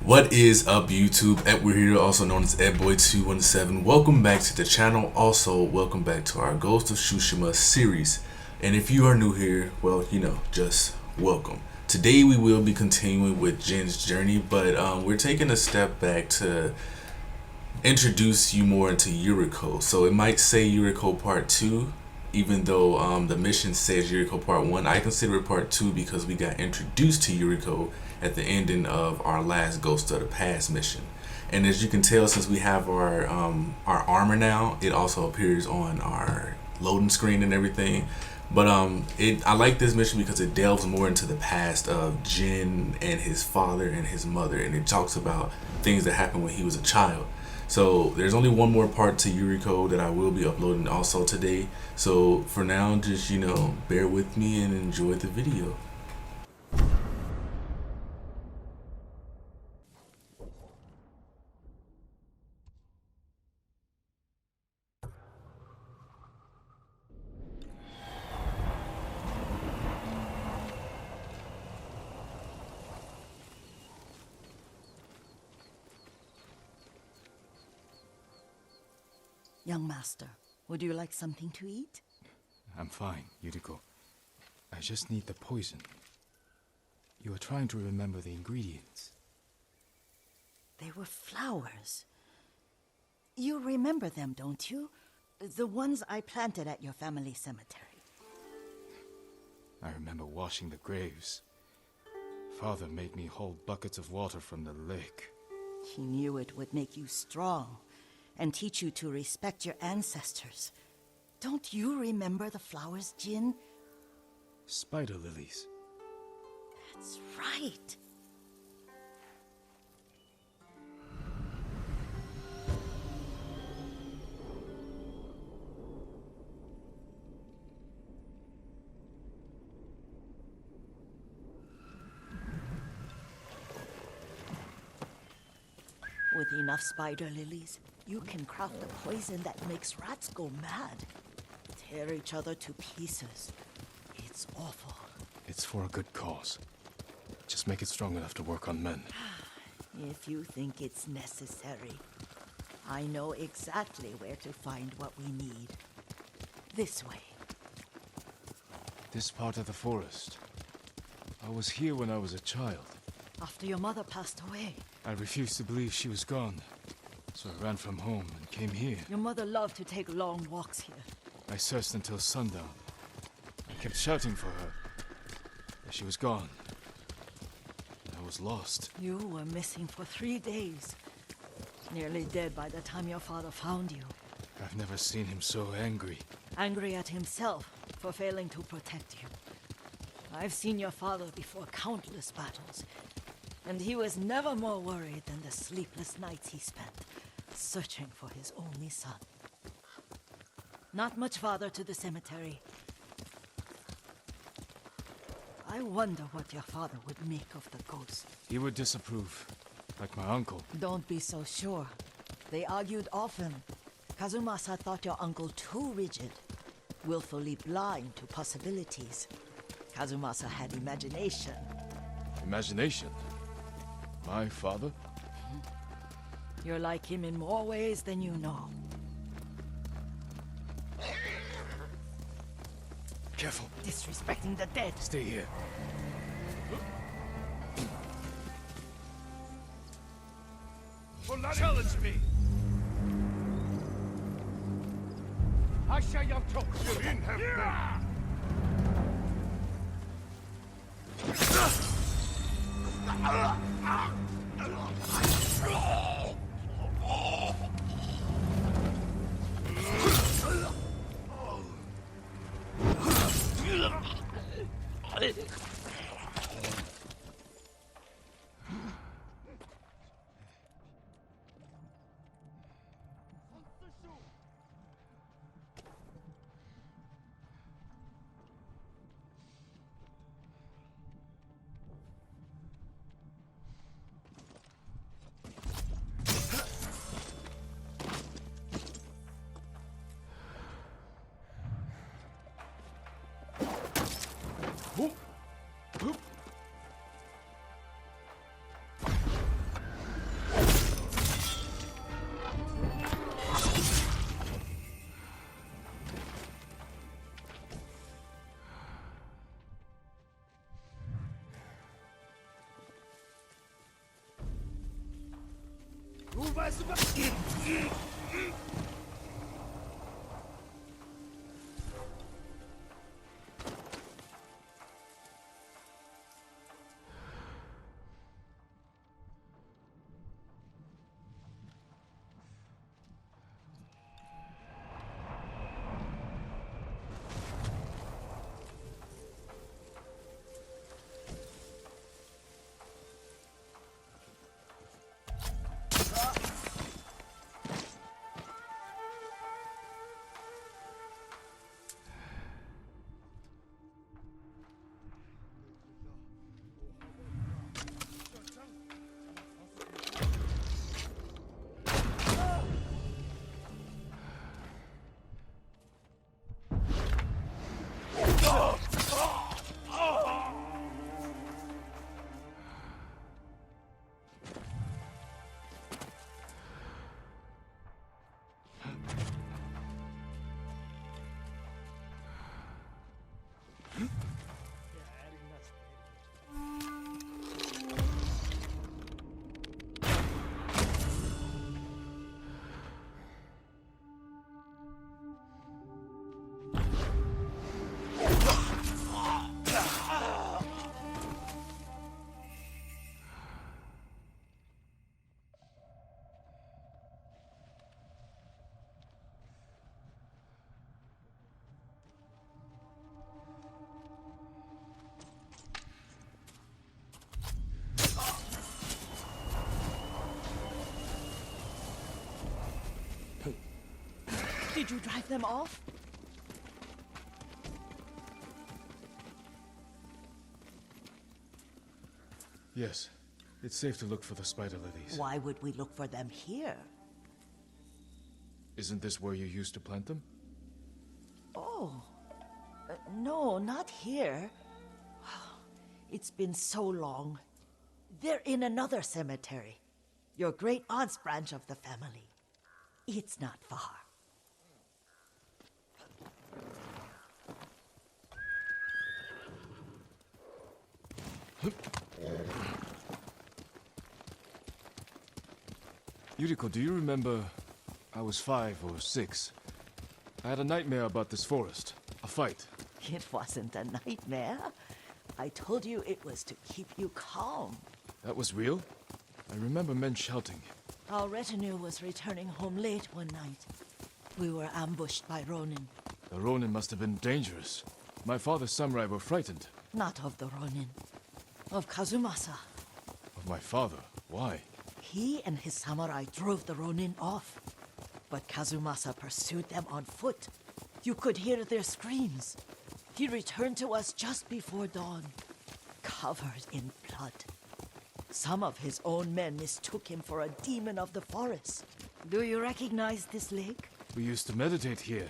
What is up, YouTube? We're here, also known as EdBoy217. Welcome back to the channel. Also, welcome back to our Ghost of Tsushima series. And if you are new here, well, just welcome. Today we will be continuing with Jin's journey, but we're taking a step back to introduce you more into Yuriko. So it might say Yuriko Part 2, even though the mission says Yuriko Part 1. I consider it Part 2 because we got introduced to Yuriko at the ending of our last Ghost of the Past mission. And as you can tell, since we have our armor now, it also appears on our loading screen and everything. But I like this mission because it delves more into the past of Jin and his father and his mother, and it talks about things that happened when he was a child. So there's only one more part to Yuriko that I will be uploading also today. So for now, just bear with me and enjoy the video. Young master, would you like something to eat? I'm fine, Yuriko. I just need the poison. You are trying to remember the ingredients. They were flowers. You remember them, don't you? The ones I planted at your family cemetery. I remember washing the graves. Father made me hold buckets of water from the lake. He knew it would make you strong and teach you to respect your ancestors. Don't you remember the flowers, Jin? Spider lilies. That's right. With enough spider lilies, you can craft a poison that makes rats go mad. Tear each other to pieces. It's awful. It's for a good cause. Just make it strong enough to work on men. If you think it's necessary, I know exactly where to find what we need. This way. This part of the forest. I was here when I was a child. After your mother passed away. I refused to believe she was gone. So I ran from home and came here. Your mother loved to take long walks here. I searched until sundown. I kept shouting for her. But she was gone. I was lost. You were missing for 3 days. Nearly dead by the time your father found you. I've never seen him so angry. Angry at himself for failing to protect you. I've seen your father before countless battles, and he was never more worried than the sleepless nights he spent searching for his only son. Not much farther to the cemetery. I wonder what your father would make of the ghost. He would disapprove, like my uncle. Don't be so sure. They argued often. Kazumasa thought your uncle too rigid, willfully blind to possibilities. Kazumasa had imagination. Imagination? My father? You're like him in more ways than you know. Careful. Disrespecting the dead. Stay here. Challenge me! Did you drive them off? Yes. It's safe to look for the spider lilies. Why would we look for them here? Isn't this where you used to plant them? Oh. No, not here. It's been so long. They're in another cemetery. Your great aunt's branch of the family. It's not far. Yuriko, do you remember? I was 5 or 6. I had a nightmare about this forest. A fight. It wasn't a nightmare. I told you it was to keep you calm. That was real? I remember men shouting. Our retinue was returning home late one night. We were ambushed by Ronin. The Ronin must have been dangerous. My father's samurai were frightened. Not of the Ronin. Of Kazumasa. Of my father? Why? He and his samurai drove the Ronin off. But Kazumasa pursued them on foot. You could hear their screams. He returned to us just before dawn, covered in blood. Some of his own men mistook him for a demon of the forest. Do you recognize this lake? We used to meditate here.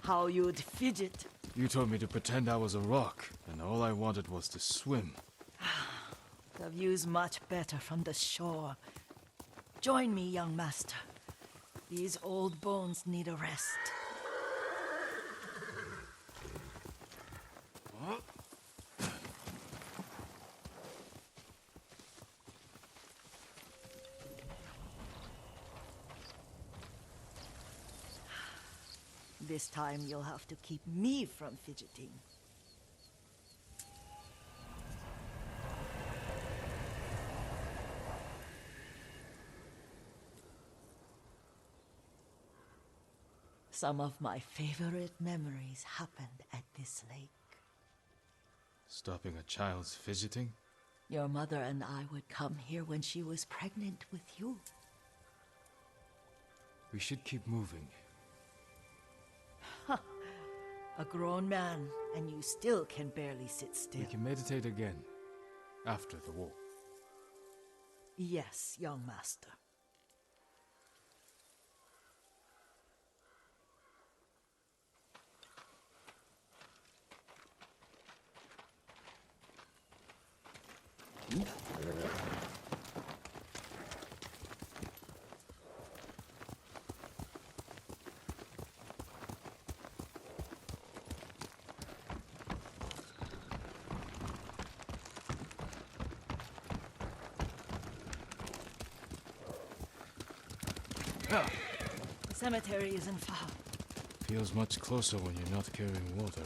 How you'd fidget. You told me to pretend I was a rock, and all I wanted was to swim. The view's much better from the shore. Join me, young master. These old bones need a rest. This time you'll have to keep me from fidgeting. Some of my favorite memories happened at this lake. Stopping a child's fidgeting? Your mother and I would come here when she was pregnant with you. We should keep moving. A grown man, and you still can barely sit still. We can meditate again, after the war. Yes, young master. The cemetery isn't far. Feels much closer when you're not carrying water.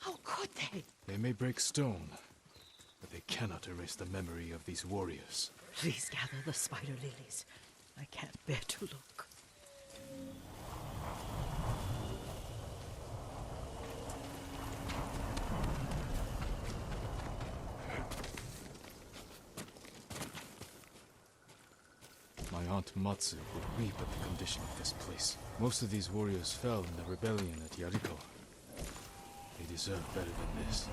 How could they? They may break stone, but they cannot erase the memory of these warriors. Please gather the spider lilies. I can't bear to look. My aunt Matsu would weep at the condition of this place. Most of these warriors fell in the rebellion at Yuriko. They deserve better than this.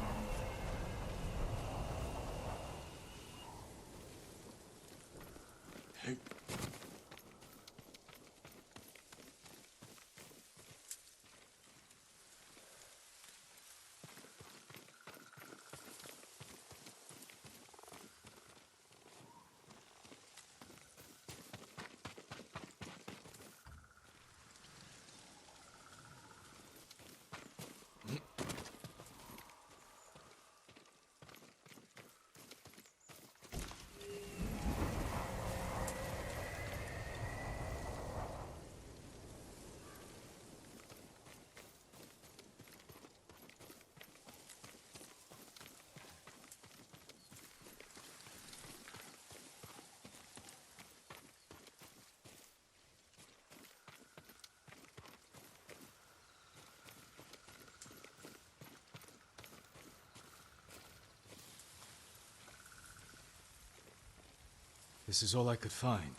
This is all I could find.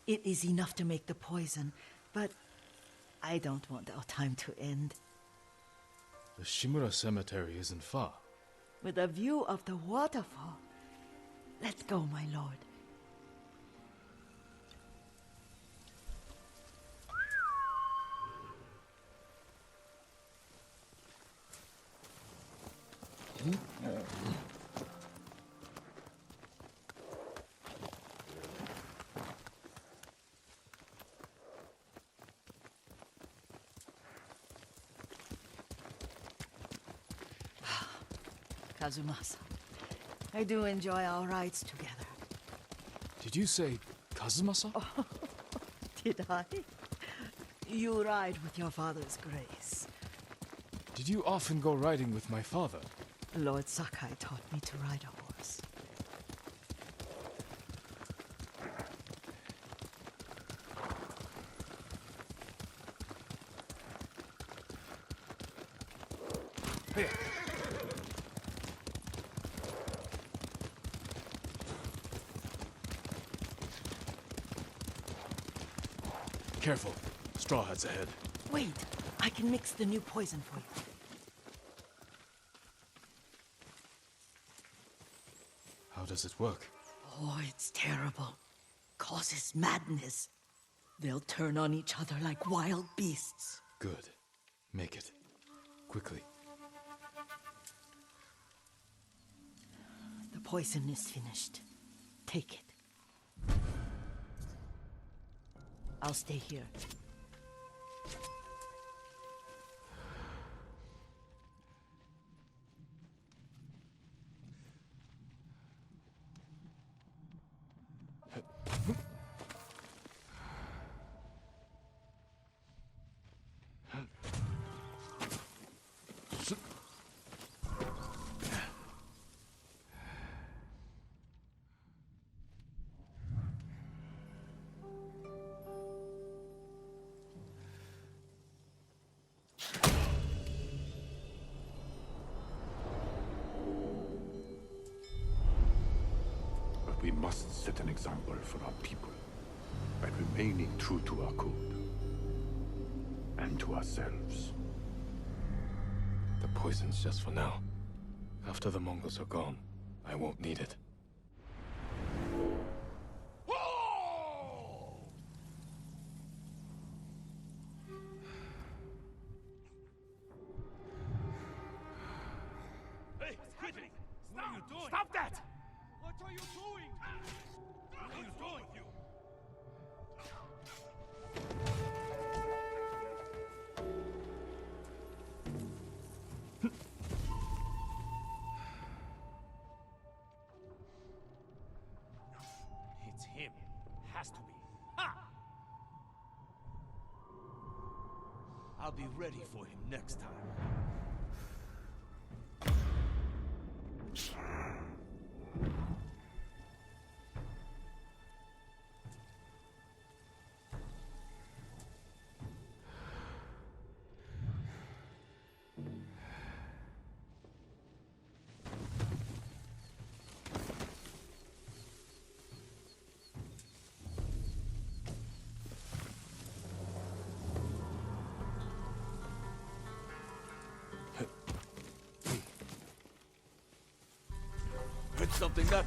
It is enough to make the poison, but I don't want our time to end. The Shimura Cemetery isn't far. With a view of the waterfall. Let's go, my lord. Kazumasa, I do enjoy our rides together. Did you say Kazumasa? Oh, did I? You ride with your father's grace. Did you often go riding with my father? Lord Sakai taught me to ride a horse. Hey. Careful. Straw Hat's ahead. Wait, I can mix the new poison for you. How does it work? Oh, it's terrible. Causes madness. They'll turn on each other like wild beasts. Good. Make it. Quickly. The poison is finished. Take it. I'll stay here. We must set an example for our people by remaining true to our code and to ourselves. The poison's just for now. After the Mongols are gone, I won't need it. Hey, quit it! What are you doing? Stop that! What are you doing? What are you doing, you? has to be. Ha! I'll be ready for him next time. It's something that...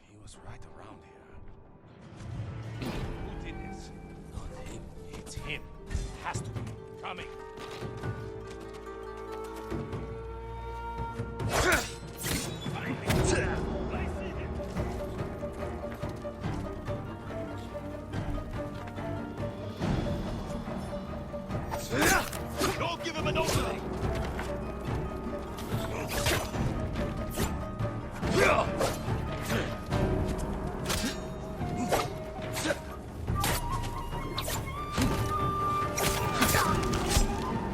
He was right around here. Who did this? Not him. It's him. Has to be. Coming. Don't give him an opening!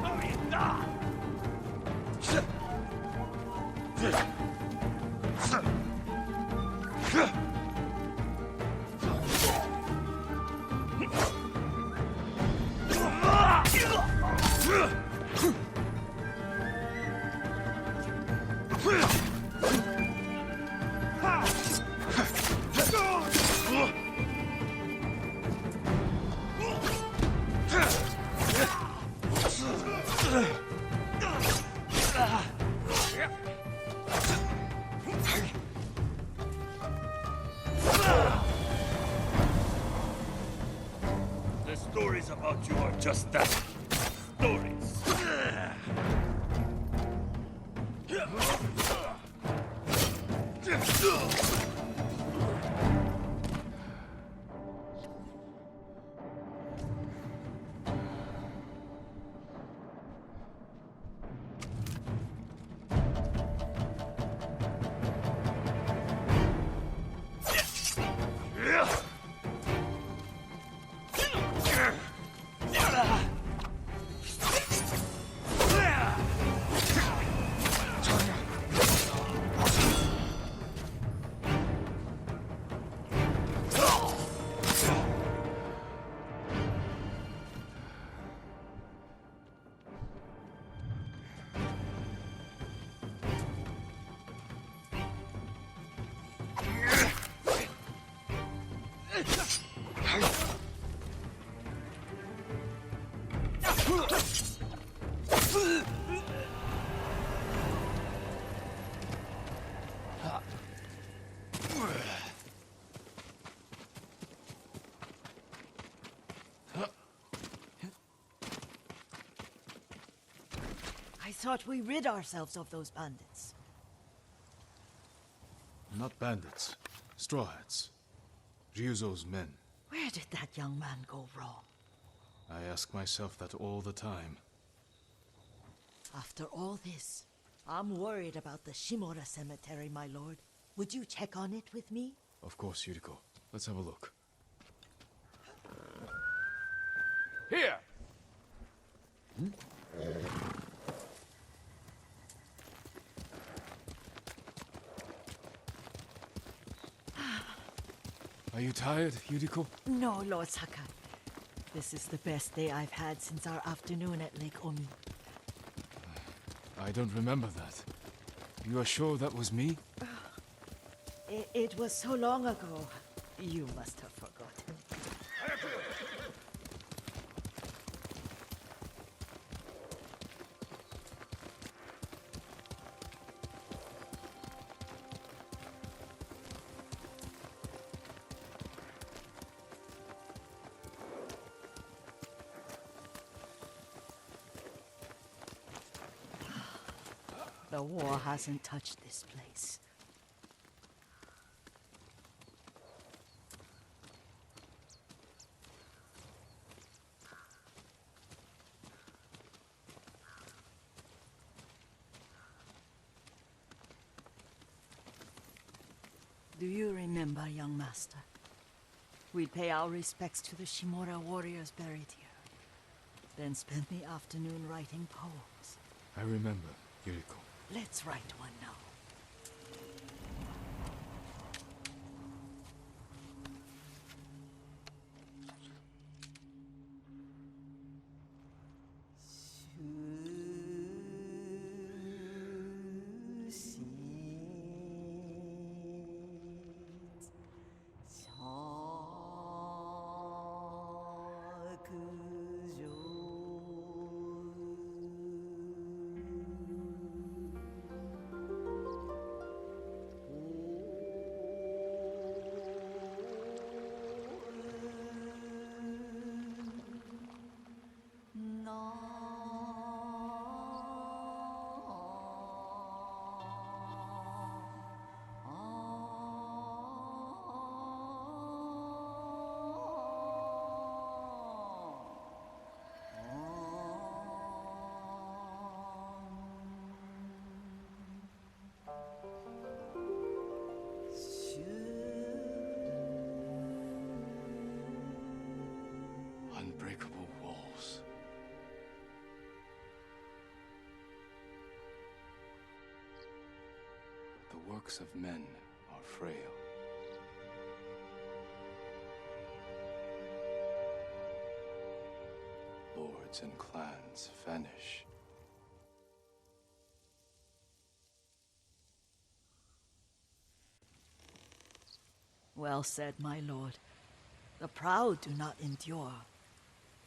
Hurry, die! The stories about you are just that. Stories. I thought we rid ourselves of those bandits. Not bandits. Straw hats. Ryuzo's men. Where did that young man go wrong? I ask myself that all the time. After all this, I'm worried about the Shimura cemetery, my lord. Would you check on it with me? Of course, Yuriko. Let's have a look. Here! Are you tired, Yuriko? No, Lord Sakai. This is the best day I've had since our afternoon at Lake Omi. I don't remember that. You are sure that was me? It was so long ago. You must have forgotten. The war hasn't touched this place. Do you remember, young master? We'd pay our respects to the Shimura warriors buried here, then spend the afternoon writing poems. I remember, Yuriko. Let's write one now. Unbreakable walls. The works of men are frail. Lords and clans vanish. Well said, my lord. The proud do not endure.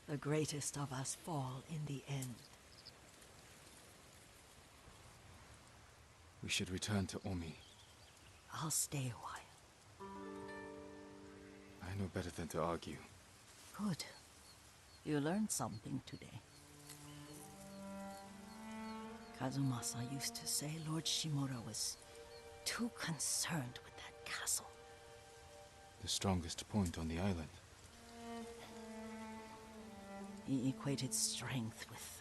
The greatest of us fall in the end. We should return to Omi. I'll stay a while. I know better than to argue. Good. You learned something today. Kazumasa used to say Lord Shimura was too concerned with that castle. The strongest point on the island. He equated strength with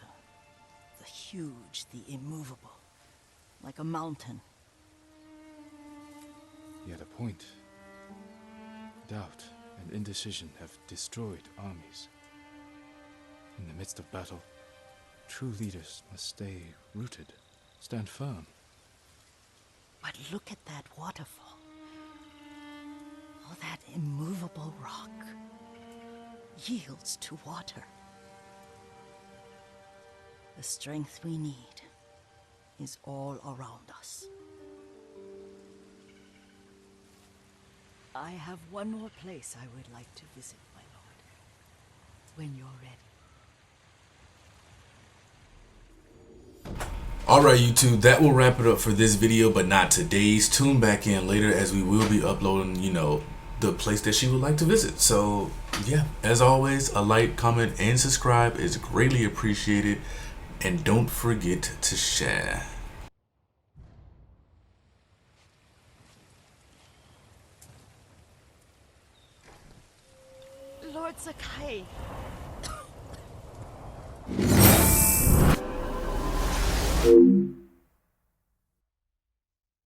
the huge, the immovable, like a mountain. He had a point. Doubt and indecision have destroyed armies. In the midst of battle, true leaders must stay rooted, stand firm. But look at that waterfall. All that immovable rock yields to water. The strength we need is all around us. I have one more place I would like to visit, my lord. When you're ready. Alright YouTube, that will wrap it up for this video, but not today's. Tune back in later as we will be uploading, the place that she would like to visit. So yeah, as always, a like, comment, and subscribe is greatly appreciated. And don't forget to share. Lord Sakai.